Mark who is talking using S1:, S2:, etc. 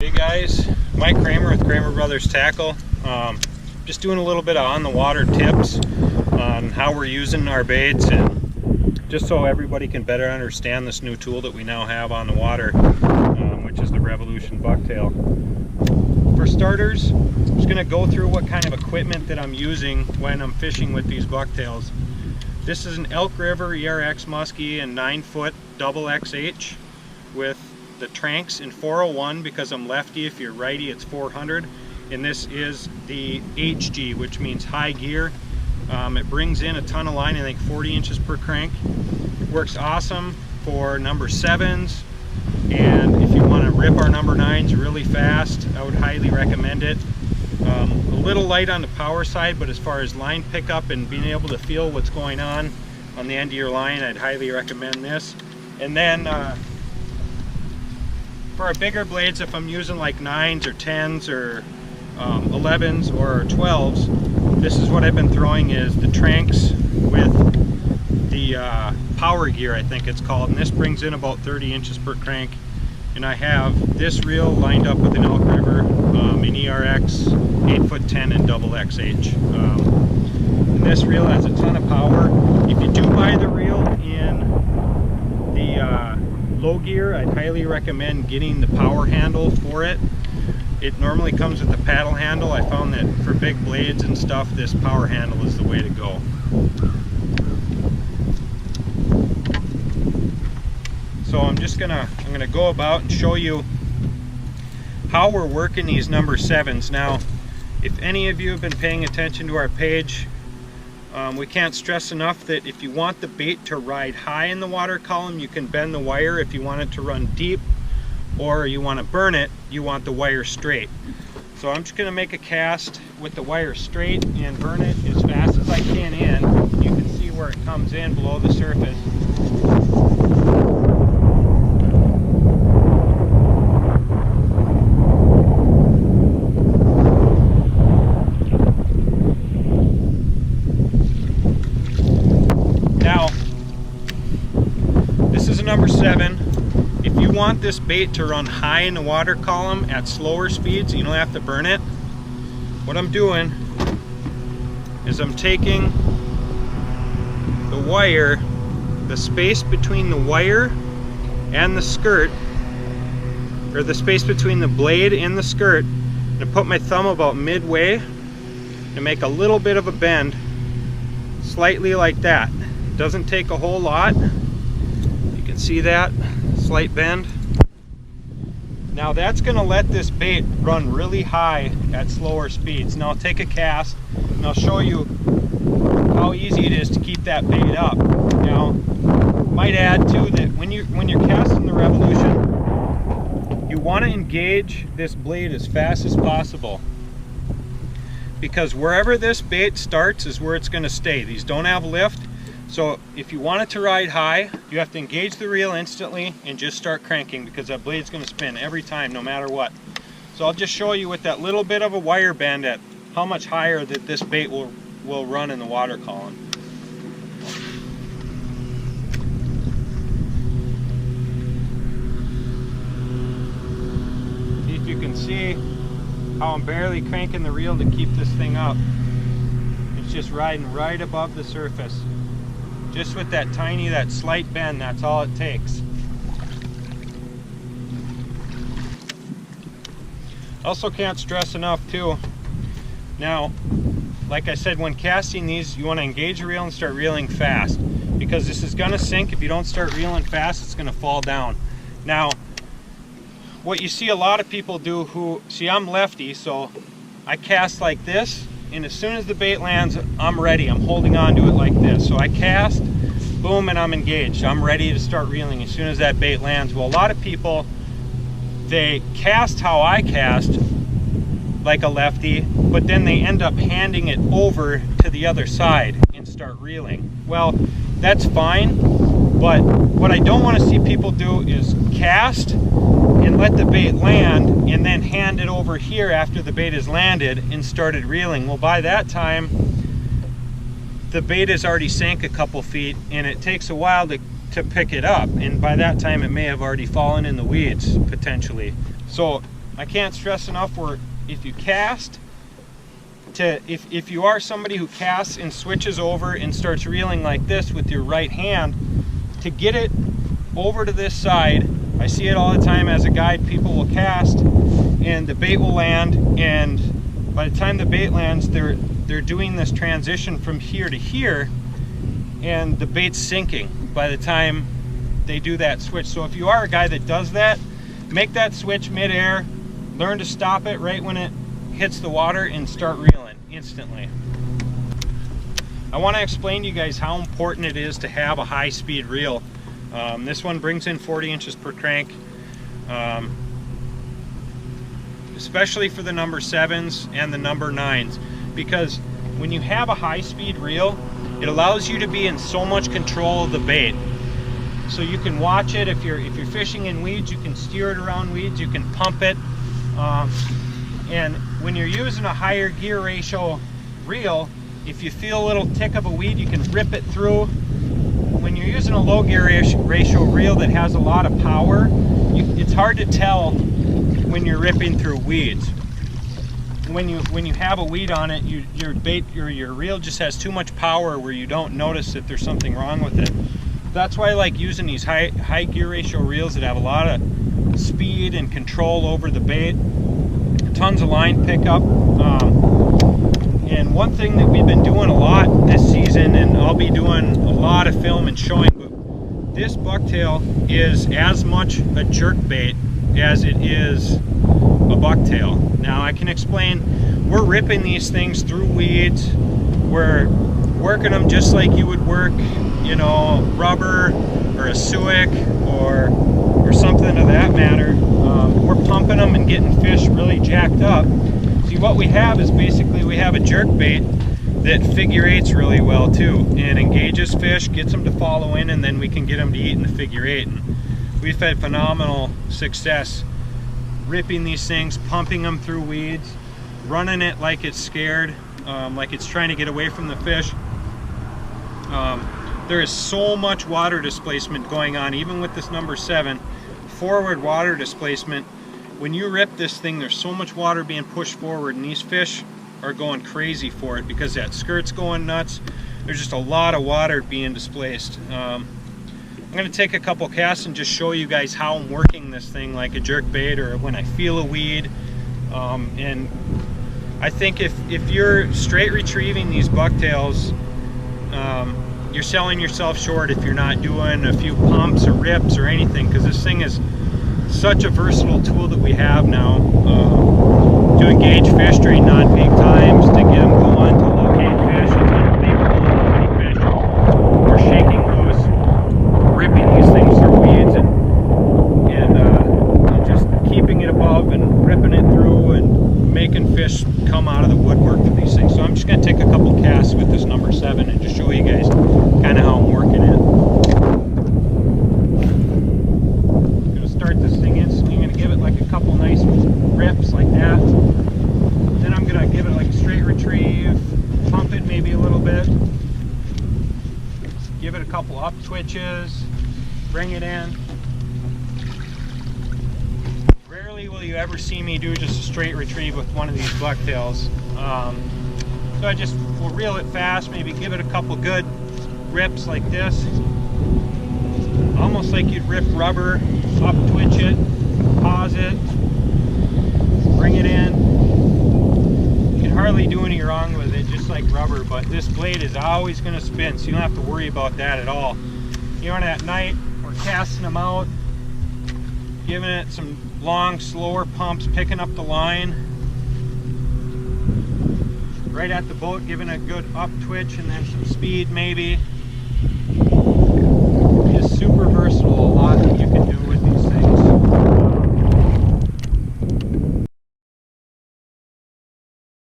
S1: Hey guys, Mike Kramer with Kramer Brothers Tackle. Just doing a little bit of on the water tips on how we're using our baits, and just so everybody can better understand this new tool that we now have on the water, which is the Revolution Bucktail. For starters, I'm just going to go through what kind of equipment that I'm using when I'm fishing with these bucktails. This is an Elk River ERX Muskie and 9-foot double XH with the Tranks in 401 because I'm lefty. If you're righty, it's 400. And this is the HG, which means high gear. It brings in a ton of line, I think 40 inches per crank. Works awesome for number 7s, and if you want to rip our number 9s really fast, I would highly recommend it. A little light on the power side, but as far as line pickup and being able to feel what's going on the end of your line, I'd highly recommend this. And then for our bigger blades, if I'm using like 9s or 10s or 11s or 12s, this is what I've been throwing, is the Tranks with the power gear, I think it's called, and this brings in about 30 inches per crank. And I have this reel lined up with an Elk River in ERX 8'10" and double XH. And this reel has a ton of power. If you do buy the reel in the low gear, I'd highly recommend getting the power handle for it. It normally comes with a paddle handle. I found that for big blades and stuff, this power handle is the way to go. So I'm gonna go about and show you how we're working these number 7s. Now, if any of you have been paying attention to our page, we can't stress enough that if you want the bait to ride high in the water column, you can bend the wire. If you want it to run deep or you want to burn it, you want the wire straight. So I'm just going to make a cast with the wire straight and burn it as fast as I can in. You can see where it comes in below the surface. Now, this is a number 7. If you want this bait to run high in the water column at slower speeds, you don't have to burn it. What I'm doing is I'm taking the wire, the space between the wire and the skirt, or the space between the blade and the skirt, and I put my thumb about midway and make a little bit of a bend, slightly like that. It doesn't take a whole lot. You can see that slight bend. Now that's going to let this bait run really high at slower speeds. Now I'll take a cast and I'll show you how easy it is to keep that bait up. Now, might add too that when you're casting the Revolution, you want to engage this blade as fast as possible, because wherever this bait starts is where it's going to stay. These don't have lift. So if you want it to ride high, you have to engage the reel instantly and just start cranking, because that blade's going to spin every time, no matter what. So I'll just show you with that little bit of a wire bend at how much higher that this bait will run in the water column. See if you can see how I'm barely cranking the reel to keep this thing up. It's just riding right above the surface. Just with that slight bend, that's all it takes. Also can't stress enough too. Now, like I said, when casting these, you want to engage the reel and start reeling fast, because this is going to sink. If you don't start reeling fast, it's going to fall down. Now, what you see a lot of people do, I'm lefty, so I cast like this, and as soon as the bait lands, I'm ready. I'm holding on to it like this. So I cast, boom, and I'm engaged. I'm ready to start reeling as soon as that bait lands. Well, a lot of people, they cast how I cast, like a lefty, but then they end up handing it over to the other side and start reeling. Well, that's fine, but what I don't want to see people do is cast and let the bait land and then hand it over here after the bait has landed and started reeling. Well, by that time, the bait has already sank a couple feet, and it takes a while to pick it up, and by that time it may have already fallen in the weeds potentially. So I can't stress enough where if you cast, if you are somebody who casts and switches over and starts reeling like this with your right hand, to get it over to this side, I see it all the time as a guide. People will cast and the bait will land, and by the time the bait lands, they're doing this transition from here to here, and the bait's sinking by the time they do that switch. So if you are a guy that does that, make that switch mid-air, learn to stop it right when it hits the water and start reeling instantly. I want to explain to you guys how important it is to have a high-speed reel. This one brings in 40 inches per crank, especially for the number 7s and the number 9s, because when you have a high-speed reel, it allows you to be in so much control of the bait. So you can watch it. If you're fishing in weeds, you can steer it around weeds, you can pump it, and when you're using a higher gear ratio reel, if you feel a little tick of a weed, you can rip it through. When you're using a low gear ratio reel that has a lot of power, it's hard to tell when you're ripping through weeds. When you have a weed on it, your bait or your reel just has too much power where you don't notice that there's something wrong with it. That's why I like using these high gear ratio reels that have a lot of speed and control over the bait. Tons of line pickup. And one thing that we've been doing a lot this season, and I'll be doing a lot of film and showing, but this bucktail is as much a jerkbait as it is a bucktail. Now I can explain, we're ripping these things through weeds, we're working them just like you would work, you know, rubber or a suic or something of that matter. We're pumping them and getting fish really jacked up. See, what we have is basically we have a jerkbait that figure eights really well too, and engages fish, gets them to follow in, and then we can get them to eat in the figure eight. And we've had phenomenal success ripping these things, pumping them through weeds, running it like it's scared, like it's trying to get away from the fish. There is so much water displacement going on, even with this number 7, forward water displacement. When you rip this thing, there's so much water being pushed forward, and these fish are going crazy for it because that skirt's going nuts. There's just a lot of water being displaced. I'm going to take a couple casts and just show you guys how I'm working this thing like a jerkbait or when I feel a weed. And I think if you're straight retrieving these bucktails, you're selling yourself short if you're not doing a few pumps or rips or anything, because this thing is such a versatile tool that we have now to engage fish during non-peak times, to get them going, to locate fish, and to leave them to locate fish. We're shaking loose, ripping these things through weeds, and just keeping it above and ripping it through and making fish come out of the woodwork for these things. So I'm just going to take a couple casts with this number 7 and just show you guys kind of how I'm working it. Start this thing instantly. I'm going to give it like a couple nice rips like that. Then I'm going to give it like a straight retrieve, pump it maybe a little bit, give it a couple up twitches, bring it in. Rarely will you ever see me do just a straight retrieve with one of these bucktails. So I just will reel it fast, maybe give it a couple good rips like this. Almost like you'd rip rubber, up twitch it, pause it, bring it in. You can hardly do any wrong with it, just like rubber, but this blade is always going to spin, so you don't have to worry about that at all. You know, at night, we're casting them out, giving it some long, slower pumps, picking up the line. Right at the boat, giving a good up twitch and then some speed maybe.